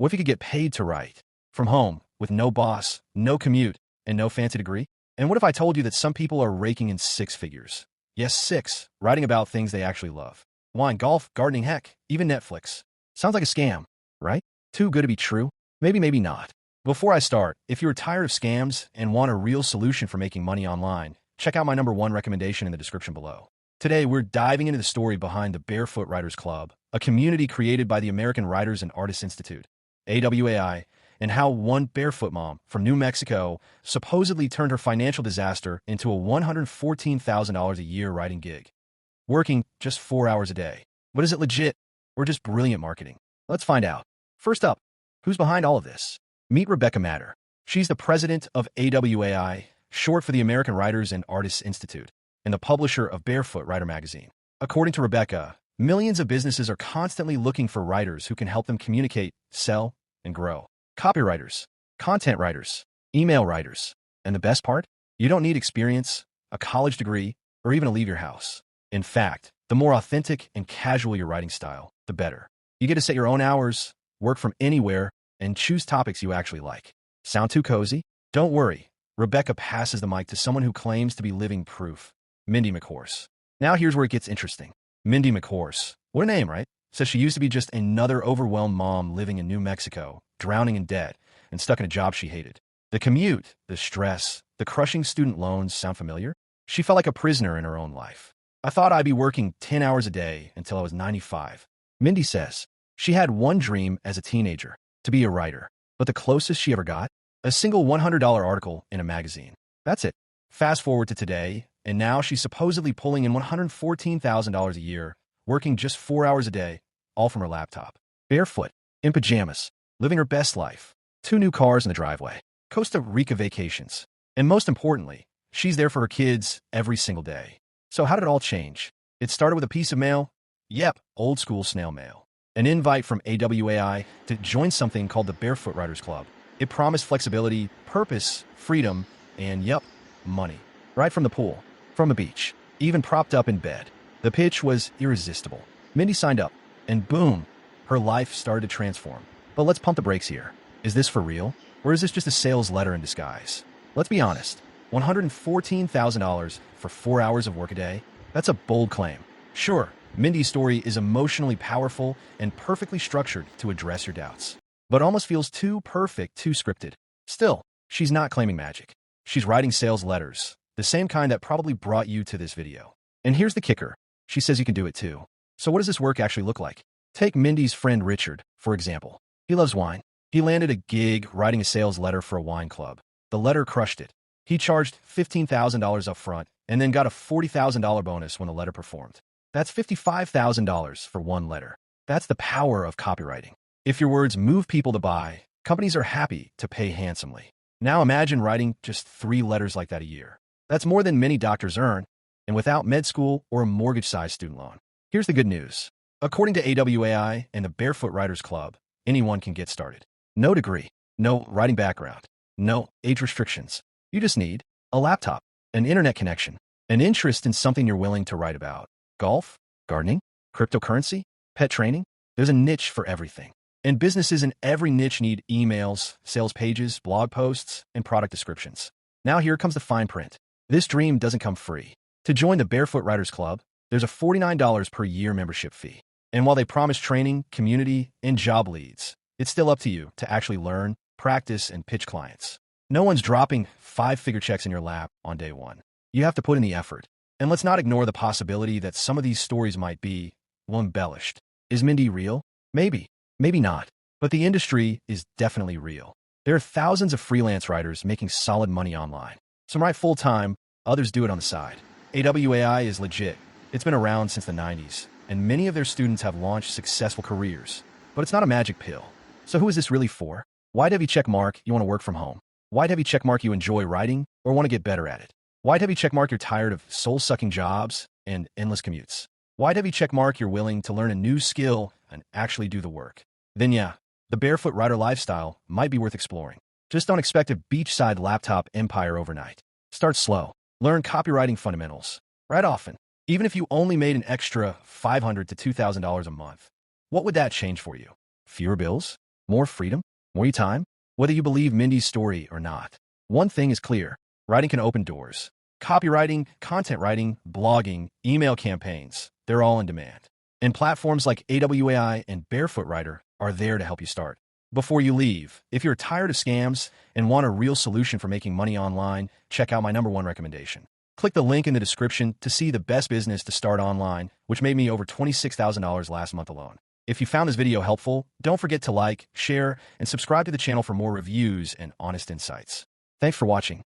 What if you could get paid to write? From home, with no boss, no commute, and no fancy degree? And what if I told you that some people are raking in six figures? Yes, six, writing about things they actually love. Wine, golf, gardening, heck, even Netflix. Sounds like a scam, right? Too good to be true? Maybe, maybe not. Before I start, if you're tired of scams and want a real solution for making money online, check out my #1 recommendation in the description below. Today, we're diving into the story behind the Barefoot Writers Club, a community created by the American Writers and Artists Institute, AWAI, and how one barefoot mom from New Mexico supposedly turned her financial disaster into a $114,000 a year writing gig, working just 4 hours a day. But is it legit or just brilliant marketing? Let's find out. First up, who's behind all of this? Meet Rebecca Matter. She's the president of AWAI, short for the American Writers and Artists Institute, and the publisher of Barefoot Writer magazine. According to Rebecca, millions of businesses are constantly looking for writers who can help them communicate, sell, and grow. Copywriters, content writers, email writers. And the best part? You don't need experience, a college degree, or even to leave your house. In fact, the more authentic and casual your writing style, the better. You get to set your own hours, work from anywhere, and choose topics you actually like. Sound too cozy? Don't worry. Rebecca passes the mic to someone who claims to be living proof, Mindy McHorse. Now here's where it gets interesting. Mindy McHorse, what a name, right? Says she used to be just another overwhelmed mom living in New Mexico, drowning in debt, and stuck in a job she hated. The commute, the stress, the crushing student loans sound familiar? She felt like a prisoner in her own life. I thought I'd be working 10 hours a day until I was 95. Mindy says she had one dream as a teenager, to be a writer, but the closest she ever got? A single $100 article in a magazine. That's it. Fast forward to today, and now she's supposedly pulling in $114,000 a year, working just 4 hours a day, all from her laptop. Barefoot, in pajamas, living her best life. 2 new cars in the driveway. Costa Rica vacations. And most importantly, she's there for her kids every single day. So how did it all change? It started with a piece of mail. Yep, old school snail mail. An invite from AWAI to join something called the Barefoot Writers Club. It promised flexibility, purpose, freedom, and yep, money. Right from the pool, from the beach, even propped up in bed. The pitch was irresistible. Mindy signed up, and boom, her life started to transform. But let's pump the brakes here. Is this for real? Or is this just a sales letter in disguise? Let's be honest. $114,000 for 4 hours of work a day? That's a bold claim. Sure, Mindy's story is emotionally powerful and perfectly structured to address your doubts, but almost feels too perfect, too scripted. Still, she's not claiming magic. She's writing sales letters, the same kind that probably brought you to this video. And here's the kicker. She says you can do it too. So what does this work actually look like? Take Mindy's friend Richard, for example. He loves wine. He landed a gig writing a sales letter for a wine club. The letter crushed it. He charged $15,000 up front and then got a $40,000 bonus when the letter performed. That's $55,000 for one letter. That's the power of copywriting. If your words move people to buy, companies are happy to pay handsomely. Now imagine writing just 3 letters like that a year. That's more than many doctors earn, and without med school or a mortgage-sized student loan. Here's the good news. According to AWAI and the Barefoot Writers Club, anyone can get started. No degree, no writing background, no age restrictions. You just need a laptop, an internet connection, an interest in something you're willing to write about. Golf, gardening, cryptocurrency, pet training. There's a niche for everything. And businesses in every niche need emails, sales pages, blog posts, and product descriptions. Now here comes the fine print. This dream doesn't come free. To join the Barefoot Writers Club, there's a $49 per year membership fee. And while they promise training, community, and job leads, it's still up to you to actually learn, practice, and pitch clients. No one's dropping 5-figure checks in your lap on day one. You have to put in the effort. And let's not ignore the possibility that some of these stories might be, well, embellished. Is Mindy real? Maybe. Maybe not. But the industry is definitely real. There are thousands of freelance writers making solid money online. Some write full-time, others do it on the side. AWAI is legit. It's been around since the 90s, and many of their students have launched successful careers. But it's not a magic pill. So who is this really for? Why'd have you check mark you want to work from home? Why'd have you check mark you enjoy writing or want to get better at it? Why'd have you check mark you're tired of soul-sucking jobs and endless commutes? Why'd have you check mark you're willing to learn a new skill and actually do the work? Then yeah, the Barefoot Writer lifestyle might be worth exploring. Just don't expect a beachside laptop empire overnight. Start slow. Learn copywriting fundamentals. Write often. Even if you only made an extra $500 to $2,000 a month. What would that change for you? Fewer bills? More freedom? More you time? Whether you believe Mindy's story or not, one thing is clear. Writing can open doors. Copywriting, content writing, blogging, email campaigns, they're all in demand. And platforms like AWAI and Barefoot Writer are there to help you start. Before you leave, if you're tired of scams and want a real solution for making money online, check out my #1 recommendation. Click the link in the description to see the best business to start online, which made me over $26,000 last month alone. If you found this video helpful, don't forget to like, share, and subscribe to the channel for more reviews and honest insights. Thanks for watching.